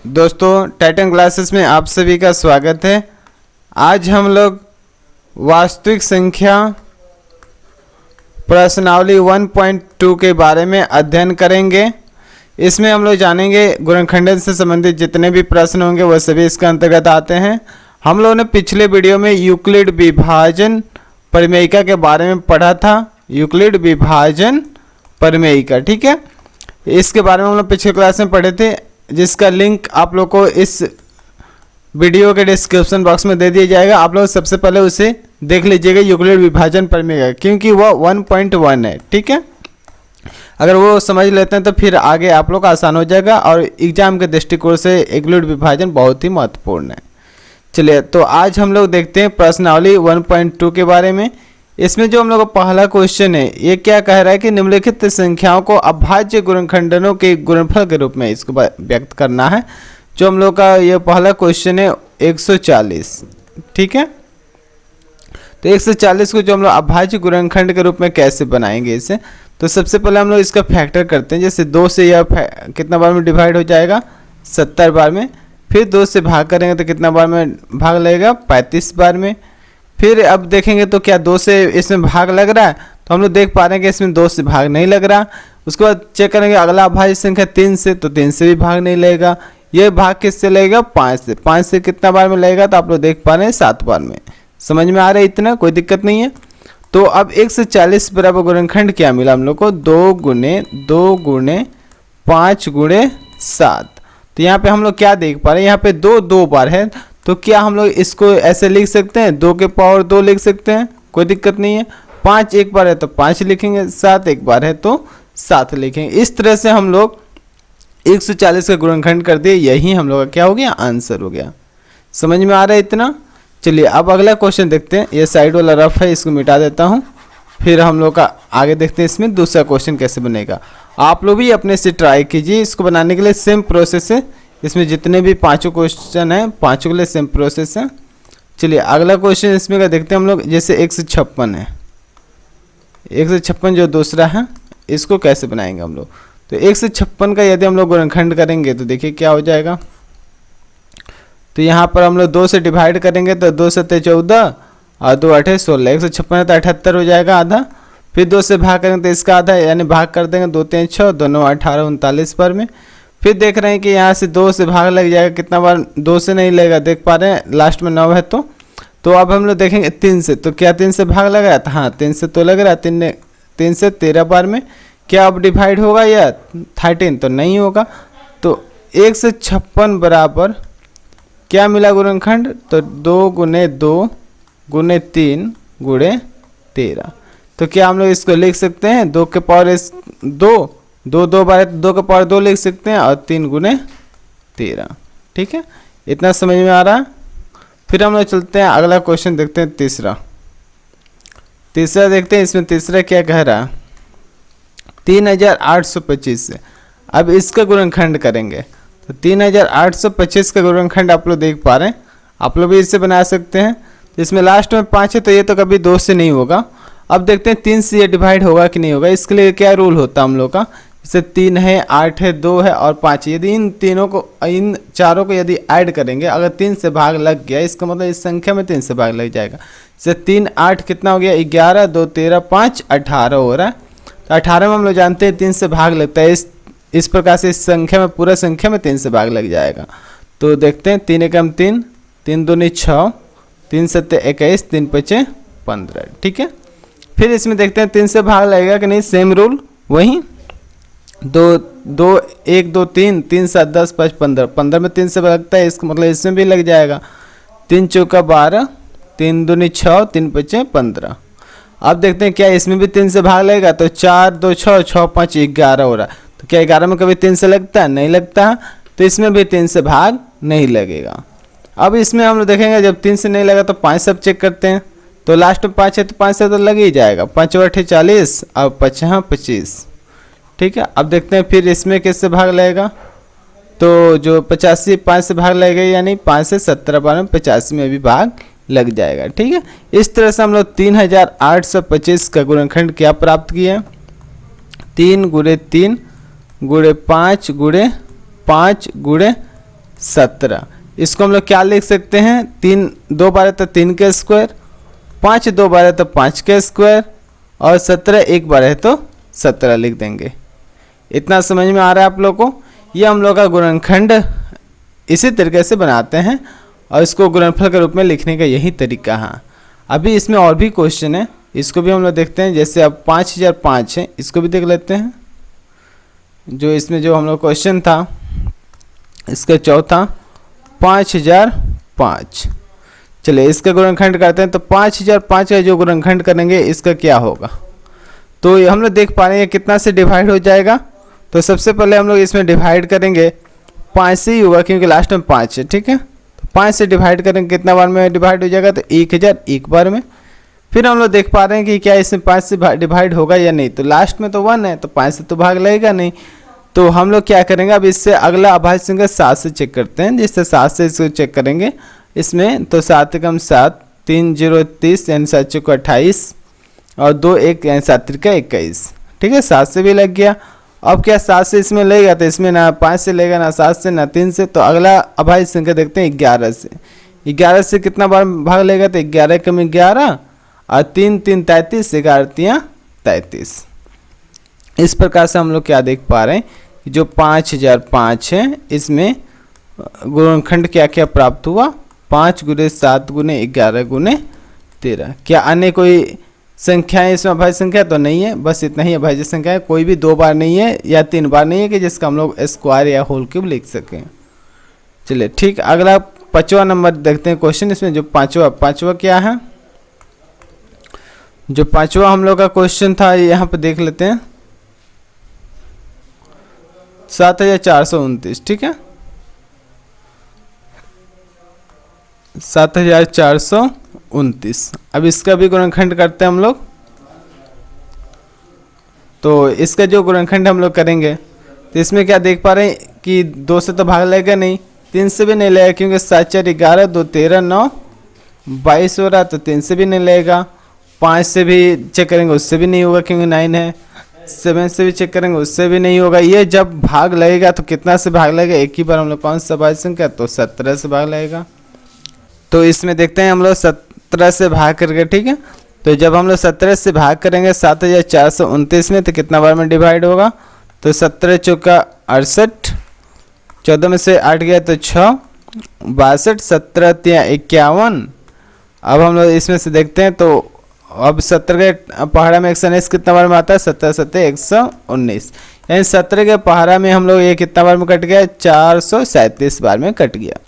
दोस्तों, Titan classes में आप सभी का स्वागत है। आज हम लोग वास्तविक संख्या प्रश्नावली 1.2 के बारे में अध्ययन करेंगे। इसमें हम लोग जानेंगे गुणनखंडन से संबंधित जितने भी प्रश्न होंगे वो सभी इसके अंतर्गत आते हैं। हम लोगों ने पिछले वीडियो में यूक्लिड विभाजन परिमेयिका के बारे में पढ़ा था। यूक्लिड विभाजन परिमेयिका, ठीक है, इसके बारे में हम लोग पिछले क्लास में पढ़े थे, जिसका लिंक आप लोग को इस वीडियो के डिस्क्रिप्शन बॉक्स में दे दिया जाएगा। आप लोग सबसे पहले उसे देख लीजिएगा, यूक्लिड विभाजन परिमेयिका, क्योंकि वो 1.1 है, ठीक है। अगर वो समझ लेते हैं तो फिर आगे आप लोग आसान हो जाएगा और एग्जाम के दृष्टिकोण से यूक्लिड विभाजन बहुत ही महत्वपूर्ण है। चलिए, तो आज हम लोग देखते हैं प्रश्नावली 1.2 के बारे में। इसमें जो हम लोग का पहला क्वेश्चन है, ये क्या कह रहा है कि निम्नलिखित संख्याओं को अभाज्य गुणनखंडनों के गुणनफल के रूप में इसको व्यक्त करना है। जो हम लोग का ये पहला क्वेश्चन है 140, ठीक है। तो 140 को जो हम लोग अभाज्य गुणनखंड के रूप में कैसे बनाएंगे इसे, तो सबसे पहले हम लोग इसका फैक्टर करते हैं। जैसे 2 से यह कितना बार में डिवाइड हो जाएगा, 70 बार में। फिर 2 से भाग करेंगे तो कितना बार में भाग लगेगा, 35 बार में। फिर अब देखेंगे तो क्या 2 से इसमें भाग लग रहा है, तो हम लोग देख पा रहे हैं कि इसमें 2 से भाग नहीं लग रहा। उसके बाद चेक करेंगे अगला अभाज्य संख्या 3 से, तो 3 से भी भाग नहीं लगेगा। ये भाग किससे लगेगा, 5 से। 5 से कितना बार में लगेगा, तो आप लोग देख पा रहे हैं 7 बार में। समझ में आ रहा है, इतना कोई दिक्कत नहीं है। तो अब 140 बराबर गुणनखंड क्या मिला हम लोग को, 2 गुणे 5 गुणे 7। तो यहाँ पे हम लोग क्या देख पा रहे हैं, यहाँ पे 2 बार है, तो क्या हम लोग इसको ऐसे लिख सकते हैं, 2 के पावर 2 लिख सकते हैं, कोई दिक्कत नहीं है। 5 एक बार है तो 5 लिखेंगे, 7 एक बार है तो 7 लिखेंगे। इस तरह से हम लोग 140 का गुणनखंड कर दिए। यही हम लोग का क्या हो गया, आंसर हो गया। समझ में आ रहा है इतना। चलिए, अब अगला क्वेश्चन देखते हैं। ये साइड वाला रफ है, इसको मिटा देता हूँ। फिर हम लोग का आगे देखते हैं इसमें दूसरा क्वेश्चन कैसे बनेगा। आप लोग भी अपने से ट्राई कीजिए इसको बनाने के लिए। सेम प्रोसेस है, इसमें जितने भी 5 क्वेश्चन हैं 5 के लिए सेम प्रोसेस है। चलिए, अगला क्वेश्चन इसमें का देखते हैं हम लोग। जैसे 156 है, 156 जो दूसरा है, इसको कैसे बनाएंगे हम लोग। तो 156 का यदि हम लोग गुणनखंड करेंगे तो देखिए क्या हो जाएगा। तो यहाँ पर हम लोग 2 से डिवाइड करेंगे तो 2 7 14 और 2 8 16। 156 तो 78 हो जाएगा आधा। फिर 2 से भाग करेंगे तो इसका आधा, यानी भाग कर देंगे 2 3 6, दोनों 18 39 बार में। फिर देख रहे हैं कि यहाँ से 2 से भाग लग जाएगा, कितना बार, 2 से नहीं लगेगा, देख पा रहे हैं लास्ट में 9 है। तो अब हम लोग देखेंगे 3 से, तो क्या 3 से भाग लग रहा था, हाँ 3 से तो लग रहा है। 3 से 13 बार में क्या अब डिवाइड होगा या 13, तो नहीं होगा। तो 156 बराबर क्या मिला गुणनखंड, तो 2 गुणे 2 गुणे 3 गुणे 13। तो क्या हम लोग इसको लिख सकते हैं, 2 के पावर 2 बार है तो 2 के पावर 2 लिख सकते हैं और 3 गुणे 13, ठीक है। इतना समझ में आ रहा है। फिर हम लोग चलते हैं अगला क्वेश्चन देखते हैं। तीसरा देखते हैं। इसमें तीसरा क्या कह रहा है, 3825 से अब इसका गुणनखंड करेंगे। तो 3825 का गुणनखंड आप लोग देख पा रहे हैं, आप लोग भी इससे बना सकते हैं। तो इसमें लास्ट में 5 है, तो ये तो कभी 2 से नहीं होगा। अब देखते हैं 3 से ये डिवाइड होगा कि नहीं होगा। इसके लिए क्या रूल होता है हम लोग का, जैसे 3 है, 8 है, 2 है और 5। यदि इन चारों को यदि ऐड करेंगे, अगर 3 से भाग लग गया, इसका मतलब इस संख्या में 3 से भाग लग जाएगा। जैसे 3 8 कितना हो गया, 11, 2 13 5 18 हो रहा है। तो 18 में हम लोग जानते हैं 3 से भाग लगता है। इस प्रकार से इस संख्या में, पूरा संख्या में 3 से भाग लग जाएगा। तो देखते हैं 3 एकम 3, 3 दूनी 6, 3 7 21, 3 5 15, ठीक है। फिर इसमें देखते हैं 3 से भाग लगेगा कि नहीं, सेम रूल वही। 2 1 2 3, 3 7 10 5 15, 15 में 3 से लगता है, इसका मतलब इसमें भी लग जाएगा। 3 चौका 12, 3 दूनी 6, 3 5 15। अब देखते हैं क्या इसमें भी 3 से भाग लगेगा, तो 4 2 6, 6 5 11 हो रहा है। तो क्या 11 में कभी 3 से लगता है, नहीं लगता। तो इसमें भी 3 से भाग नहीं लगेगा। अब इसमें हम लोग देखेंगे जब 3 से नहीं लगा तो 5 सब चेक करते हैं। तो लास्ट में 5 है तो 5 से तो लग ही जाएगा। 5 8 40 और 5 25, ठीक है। अब देखते हैं फिर इसमें किससे भाग लगेगा, तो जो 85 5 से भाग लगेगा, यानी 5 से 17 बार में 85 में भी भाग लग जाएगा, ठीक है। इस तरह से हम लोग 3825 का गुणनखंड क्या प्राप्त किया, 3 गुणे 3 गुणे 5 गुणे 5 गुणे 17। इसको हम लोग क्या लिख सकते हैं, 3 2 12 तो 3 का स्क्वायर, 5 2 12 तो 5 का स्क्वायर, और 17 1 12 तो 17 लिख देंगे। इतना समझ में आ रहा है आप लोग को। ये हम लोग का गुणनखंड इसी तरीके से बनाते हैं और इसको गुणनफल के रूप में लिखने का यही तरीका है। अभी इसमें और भी क्वेश्चन है, इसको भी हम लोग देखते हैं। जैसे अब 5005 है, इसको भी देख लेते हैं। जो इसमें जो हम लोग क्वेश्चन था इसका चौथा 5005। चलिए इसका गुणनखंड करते हैं। तो 5005 का जो गुणनखंड करेंगे इसका क्या होगा, तो ये हम लोग देख पा रहे हैं कितना से डिवाइड हो जाएगा। तो सबसे पहले हम लोग इसमें डिवाइड करेंगे 5 से ही होगा, क्योंकि लास्ट में 5 है। ठीक है, तो 5 से डिवाइड करेंगे, कितना बार में डिवाइड हो जाएगा, तो 1000 एक बार में। फिर हम लोग देख पा रहे हैं कि क्या इसमें 5 से डिवाइड होगा या नहीं, तो लास्ट में तो 1 है, तो 5 से तो भाग लगेगा नहीं। तो हम लोग क्या करेंगे, अब इससे अगला अभाज्य संख्या 7 से चेक करते हैं। जिससे 7 से इसको चेक करेंगे इसमें, तो 7 कम 7 3 0 30 यानी 7 चौको 28 और 2 1 यानी 7 त्रिका 21। ठीक है, 7 से भी लग गया। अब क्या 7 से इसमें लेगा, तो इसमें ना 5 से लेगा, ना 7 से, ना 3 से। तो अगला अभाज्य संख्या देखते हैं 11 से। 11 से कितना बार भाग लेगा, तो 11 कम 11 और 3 3 33, 11 3 33। इस प्रकार से हम लोग क्या देख पा रहे हैं, जो 5005 है इसमें गुणनखंड क्या क्या प्राप्त हुआ, 5 गुणे 7 गुणे 11 गुणे 13। क्या अन्य कोई संख्याएं इसमें अभाज्य संख्या तो नहीं है, बस इतना ही अभाज्य संख्या है। कोई भी 2 बार नहीं है या 3 बार नहीं है कि जिसका हम लोग स्क्वायर या होल क्यूब लिख सकें। चलिए ठीक, अगला 5वां नंबर देखते हैं क्वेश्चन। इसमें जो पांचवा क्या है, जो 5वां हम लोग का क्वेश्चन था यहाँ पे देख लेते हैं 7429। ठीक है, 7429। अब इसका भी गुणनखंड करते हैं हम लोग। तो इसका जो गुणनखंड हम लोग करेंगे, तो इसमें क्या देख पा रहे हैं कि 2 से तो भाग लगेगा नहीं, 3 से भी नहीं लगेगा, क्योंकि 7 4 11 2 13 9 22 हो रहा, तो 3 से भी नहीं लगेगा। 5 से भी चेक करेंगे, उससे भी नहीं होगा क्योंकि 9 है। 7 से भी चेक करेंगे, उससे भी नहीं होगा। ये जब भाग लगेगा तो कितना से भाग लगेगा, एक ही बार हम लोग कौन सा अभाज्य संख्या, तो 17 से भाग लगेगा। तो इसमें देखते हैं हम लोग 17 से भाग करके। ठीक है, तो जब हम लोग 17 से भाग करेंगे 7429 में, तो कितना बार में डिवाइड होगा, तो 17 चौका 68, 14 में से 8 गया तो 6 62, 17 3 51। अब हम लोग इसमें से देखते हैं, तो अब 17 के पहाड़ा में 119 कितना बार में आता है, 17 7 119, यानी 17 के पहाड़ा में हम लोग ये कितना बार में कट गया, 437 बार में कट गया।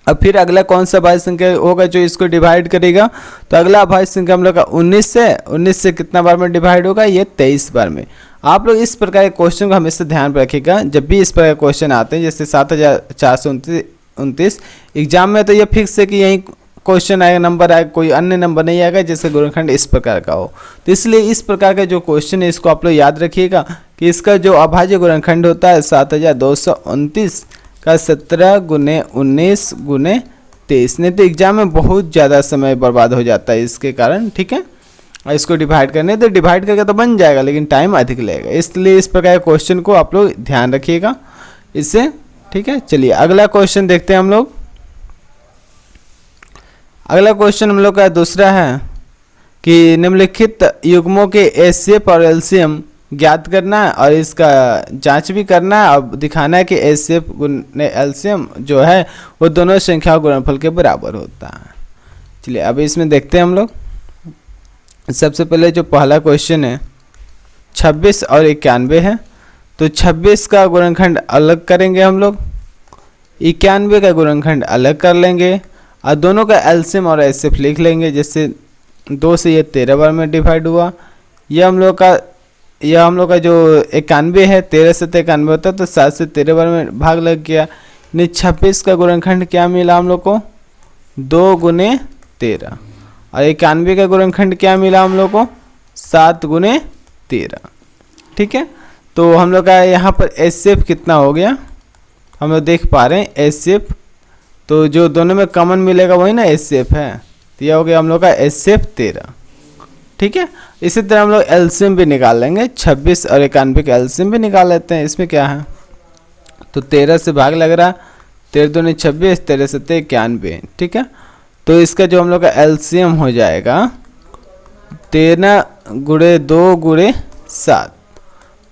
अब फिर अगला कौन सा अभाज्य संख्या होगा जो इसको डिवाइड करेगा, तो अगला अभाज्य संख्या हम लोग का 19 से कितना बार में डिवाइड होगा, ये 23 बार में। आप लोग इस प्रकार के क्वेश्चन को हमेशा ध्यान रखिएगा जब भी इस प्रकार के क्वेश्चन आते हैं, जैसे 7429 एग्जाम में तो ये फिक्स है कि यही क्वेश्चन आएगा, नंबर आएगा, कोई अन्य नंबर नहीं आएगा जिसका गुणनखंड इस प्रकार का हो। तो इसलिए इस प्रकार का जो क्वेश्चन है इसको आप लोग याद रखिएगा कि इसका जो अभाज्य गुणनखंड होता है 7229 का 17 गुने 19 गुने 23। नहीं तो एग्जाम में बहुत ज़्यादा समय बर्बाद हो जाता है इसके कारण। ठीक है, और इसको डिवाइड करने तो डिवाइड करके तो बन जाएगा, लेकिन टाइम अधिक लगेगा। इसलिए इस प्रकार के क्वेश्चन को आप लोग ध्यान रखिएगा इससे। ठीक है, चलिए अगला क्वेश्चन देखते हैं हम लोग। अगला क्वेश्चन हम लोग का दूसरा है कि निम्नलिखित युग्मों के एचसीएफ और एलसीएम ज्ञात करना है और इसका जांच भी करना है और दिखाना है कि एचसीएफ गुने एलसीएम जो है वो दोनों संख्याओं गुणनफल के बराबर होता है। चलिए अब इसमें देखते हैं हम लोग। सबसे पहले जो पहला क्वेश्चन है 26 और 91 है, तो 26 का गुणनखंड अलग करेंगे हम लोग, 91 का गुणनखंड अलग कर लेंगे और दोनों का एलसीएम और एचसीएफ लिख लेंगे। जैसे 2 से ये 13 बार में डिवाइड हुआ, यह हम लोग का जो 91 है 13 से 91 होता है, तो 7 से 13 बार में भाग लग गया। यानी 26 का गुणनखंड क्या मिला हम लोग को, 2 गुने 13, और 91 का गुणनखंड क्या मिला हम लोग को, 7 गुने 13। ठीक है, तो हम लोग का यहाँ पर एचसीएफ कितना हो गया, हम लोग देख पा रहे हैं एचसीएफ, तो जो दोनों में कॉमन मिलेगा वही ना एचसीएफ है, तो यह हो गया हम लोग का एचसीएफ 13। ठीक है, इसी तरह हम लोग एलसीएम भी निकाल लेंगे, 26 और 91 का एलसीएम भी निकाल लेते हैं। इसमें क्या है, तो 13 से भाग लग रहा, 13 दूनी 26, 13 सत्ते 91, ठीक है। तो इसका जो हम लोग का एलसीएम हो जाएगा 13 गुणे 2 गुणे 7,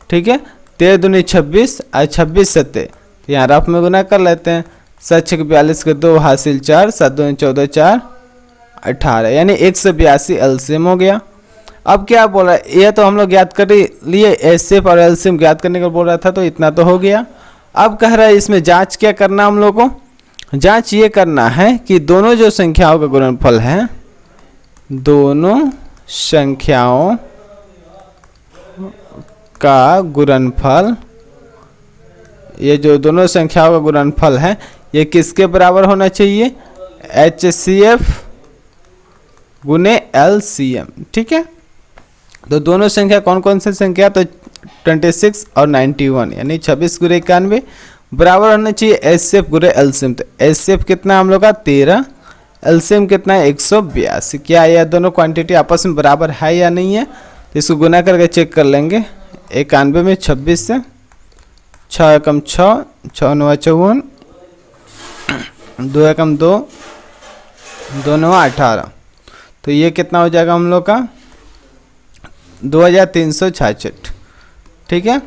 ठीक है। 13 दूनी 26 और 26 सत्ते, तो यहाँ रफ में गुना कर लेते हैं। 7 6 42 के 2 हासिल 4, 7 दूनी 14 4 18, यानी 182 एलसीएम हो गया। अब क्या बोल रहा है, यह तो हम लोग ज्ञात कर लिए, एचसीएफ और एलसीएम ज्ञात करने को बोल रहा था, तो इतना तो हो गया। अब कह रहा है इसमें जांच क्या करना हम लोग को, जांच ये करना है कि दोनों जो संख्याओं का गुणनफल है, दोनों संख्याओं का गुणनफल, ये जो दोनों संख्याओं का गुणनफल है ये किसके बराबर होना चाहिए, HCF गुने LCM, ठीक है। तो दोनों संख्या कौन कौन सी संख्या, तो 26 और 91, यानी 26 गुणे 91 बराबर होना चाहिए HCF गुणे LCM। तो HCF कितना हम लोग का 13, LCM कितना है 182। क्या यह दोनों क्वांटिटी आपस में बराबर है या नहीं है, तो इसको गुना करके चेक कर लेंगे। 91 में 26 से 6 एकम 6, 6 9 54, 2 एकम 2, 2 9 18, तो ये कितना हो जाएगा हम लोग का 2366, ठीक है।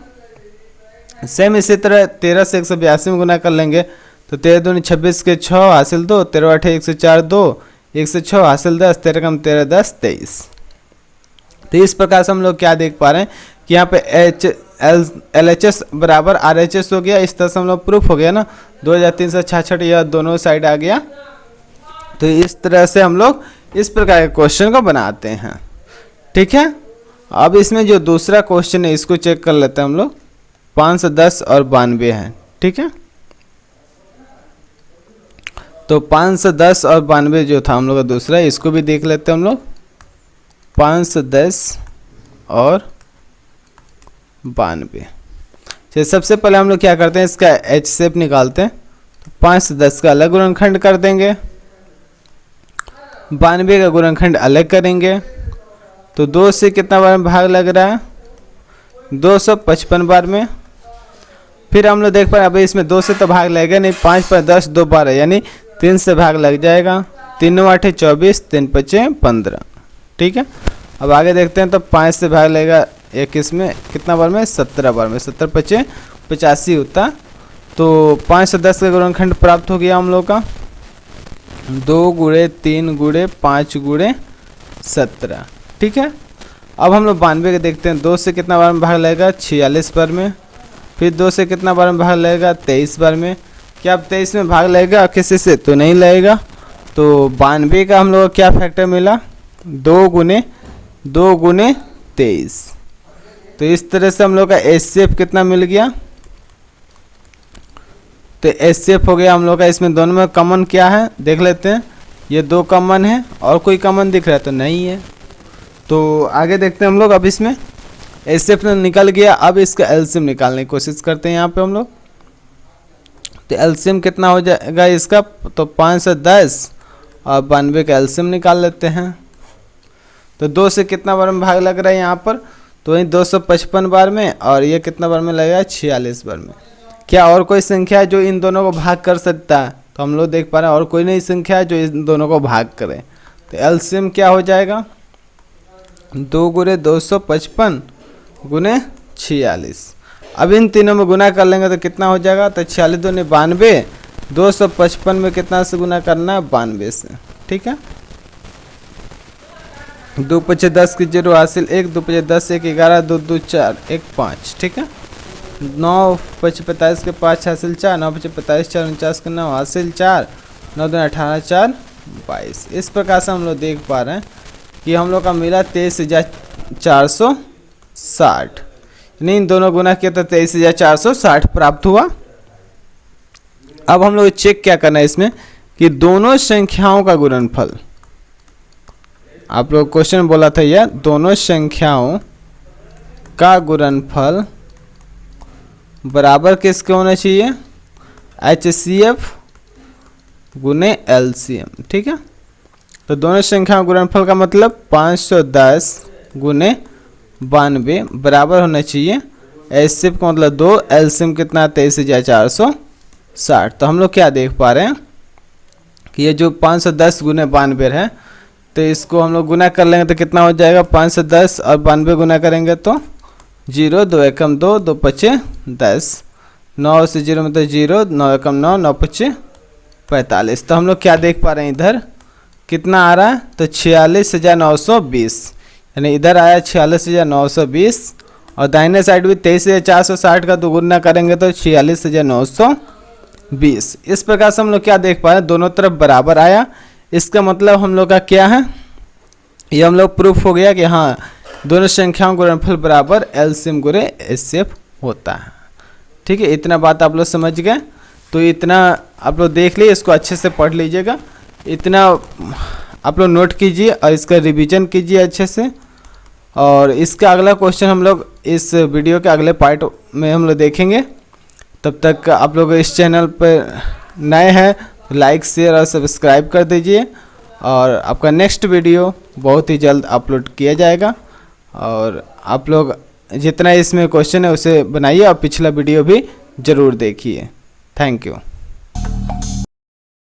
सेम इसी तरह 13 से 182 में गुना कर लेंगे, तो 13 दूनी 26 के 6 हासिल 2, 13 8 104 2, 1 से 6 हासिल 10, 13 कम 13 10 23। तो इस प्रकार से हम लोग क्या देख पा रहे हैं कि यहाँ पे LHS बराबर RHS हो गया। इस तरह से हम लोग प्रूफ हो गया ना, 2366 यह दोनों साइड आ गया। तो इस तरह से हम लोग इस प्रकार के क्वेश्चन को बनाते हैं, ठीक है। अब इसमें जो दूसरा क्वेश्चन है इसको चेक कर लेते हैं हम लोग। 510 और 92 है, ठीक है। तो 510 और 92 जो था हम लोग का दूसरा, इसको भी देख लेते हैं हम लोग। 510 और 92, चलिए सबसे पहले हम लोग क्या करते हैं, इसका HCF निकालते हैं। तो 5 से 10 का अलग गुणनखंड कर देंगे, 92 का गुणनखंड अलग करेंगे। तो 2 से कितना बार में भाग लग रहा है, 255 बार में। फिर हम लोग देख पा रहे हैं, अभी इसमें 2 से तो भाग लगेगा नहीं, 5 पर 10 2 12, यानी 3 से भाग लग जाएगा। 3 9 8 24, 3 5 15, ठीक है। अब आगे देखते हैं, तो 5 से भाग लगेगा 21 में, कितना बार में 17 बार में, 17 5 85 होता। तो 5 से 10 का गुणनखंड प्राप्त हो गया हम लोग का 2 गुणे 3 गुणे 5 गुणे 17, ठीक है। अब हम लोग 92 के देखते हैं, 2 से कितना बार में भाग लगेगा 46 बार में। फिर 2 से कितना बार में भाग लगेगा 23 बार में। क्या अब 23 में भाग लगेगा किसी से, तो नहीं लगेगा। तो 92 का हम लोग को क्या फैक्टर मिला, 2 गुणे 23। तो इस तरह से हम लोग का HCF कितना मिल गया, तो HCF हो गया हम लोग का। इसमें दोनों में कॉमन क्या है देख लेते हैं, ये 2 कॉमन है, और कोई कॉमन दिख रहा है तो नहीं है। तो आगे देखते हैं हम लोग। अब इसमें HCF निकल गया, अब इसका LCM निकालने की कोशिश करते हैं यहाँ पे हम लोग। तो LCM कितना हो जाएगा इसका, तो 5 से 10 और 92 का LCM निकाल लेते हैं। तो 2 से कितना बार में भाग लग रहा है यहाँ पर, तो वही 255 बार में, और ये कितना बार में लगेगा 46 बार में। क्या और कोई संख्या है जो इन दोनों को भाग कर सकता है, तो हम लोग देख पा रहे हैं और कोई नई संख्या है जो इन दोनों को भाग करे। तो LCM क्या हो जाएगा, 2 गुणे 255 गुणे 46। अब इन तीनों में गुना कर लेंगे तो कितना हो जाएगा, तो 46 दूनी 92, 255 में कितना से गुना करना है 92 से, ठीक है। 2 5 10 की 0 हासिल 1, 2 5 10 1 11, 2 2 4 1 5, ठीक है। 9 5 45 के 5 हासिल 4, 9 5 45 4 49 के 9 हासिल 4, 9 2 18 4 22। इस प्रकार से हम लोग देख पा रहे हैं कि हम लोग का मिला 23,460, यानी इन दोनों गुना किया तो 23,460 प्राप्त हुआ। अब हम लोग चेक क्या करना है इसमें कि दोनों संख्याओं का गुणनफल, आप लोग क्वेश्चन बोला था यह, दोनों संख्याओं का गुणनफल बराबर किसके होना चाहिए, HCF गुने LCM, ठीक है। तो दोनों संख्याओं गुणनफल का मतलब 510 गुने 92 बराबर होना चाहिए HCF का मतलब 2, LCM कितना 23,460, 60। तो हम लोग क्या देख पा रहे हैं कि ये जो 510 गुने 92 है, तो इसको हम लोग गुना कर लेंगे तो कितना हो जाएगा, 510 और 92 गुना करेंगे तो 0, 2 एकम 2, 2 पचे 10, 9 से 0 मतलब 0, 9 एकम 9, 9 पचे 45। तो हम लोग क्या देख पा रहे हैं, इधर कितना आ रहा है, तो 46,920, यानी इधर आया 46,920 और दाहिने साइड भी 23,460 का दोगुना करेंगे तो 46,920। इस प्रकार से हम लोग क्या देख पा रहे हैं, दोनों तरफ बराबर आया। इसका मतलब हम लोग का क्या है, ये हम लोग प्रूफ हो गया कि हाँ दोनों संख्याओं का गुणनफल बराबर एलसीएम गुणे एचसीएफ होता है। ठीक है, इतना बात आप लोग समझ गए। तो इतना आप लोग देख लीजिए, इसको अच्छे से पढ़ लीजिएगा, इतना आप लोग नोट कीजिए और इसका रिवीजन कीजिए अच्छे से। और इसका अगला क्वेश्चन हम लोग इस वीडियो के अगले पार्ट में हम लोग देखेंगे। तब तक आप लोग इस चैनल पर नए हैं तो लाइक शेयर और सब्सक्राइब कर दीजिए, और आपका नेक्स्ट वीडियो बहुत ही जल्द अपलोड किया जाएगा। और आप लोग जितना इसमें क्वेश्चन है उसे बनाइए और पिछला वीडियो भी ज़रूर देखिए। Thank you.